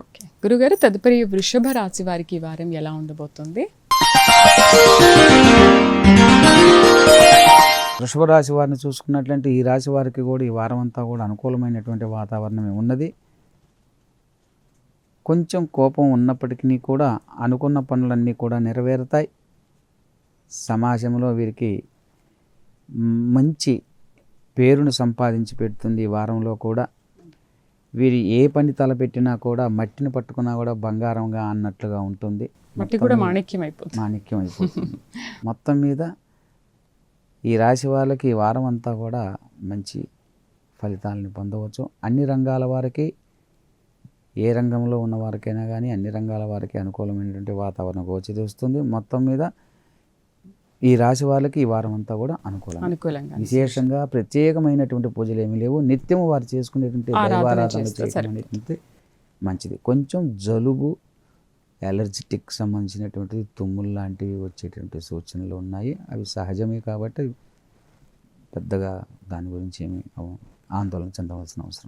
Okay గురుగారు, తదుపరి వృషభ రాశి వారికి ఈ వారం ఎలా ఉండబోతుంది? వృషభ రాశి వారిని చూసుకున్నట్లయితే ఈ రాశి వారికి కూడా ఈ వారం అంతా కూడా అనుకూలమైనటువంటి వాతావరణమే ఉన్నది. కొంచెం కోపం ఉన్నప్పటికీ కూడా అనుకున్న పనులన్నీ కూడా నెరవేరుతాయి. సమాజంలో వీరికి మంచి పేరును సంపాదించి పెడుతుంది. ఈ వారంలో కూడా వీరు ఏ పని తలపెట్టినా కూడా మట్టిని పట్టుకున్నా కూడా బంగారంగా అన్నట్లుగా ఉంటుంది. మట్టి కూడా మాణిక్యం అయిపోతుంది. మొత్తం మీద ఈ రాశి వాళ్ళకి ఈ వారం అంతా కూడా మంచి ఫలితాలను పొందవచ్చు. అన్ని రంగాల వారికి, ఏ రంగంలో ఉన్న వారికైనా కానీ అన్ని రంగాల వారికి అనుకూలమైనటువంటి వాతావరణం గోచరిస్తుంది. మొత్తం మీద ఈ రాశి వాళ్ళకి ఈ వారం అంతా కూడా అనుకూలంగా, విశేషంగా ప్రత్యేకమైనటువంటి పూజలు ఏమీ లేవు. నిత్యము వారు చేసుకునేటువంటి దైవారాధన చేయడం అనేటువంటి మంచిది. కొంచెం జలుబు, ఎలర్జిటిక్ సంబంధించినటువంటి తుమ్ములు లాంటివి వచ్చేటువంటి సూచనలు ఉన్నాయి. అవి సహజమే కాబట్టి పెద్దగా దాని గురించి ఏమీ ఆందోళన చెందవలసిన అవసరం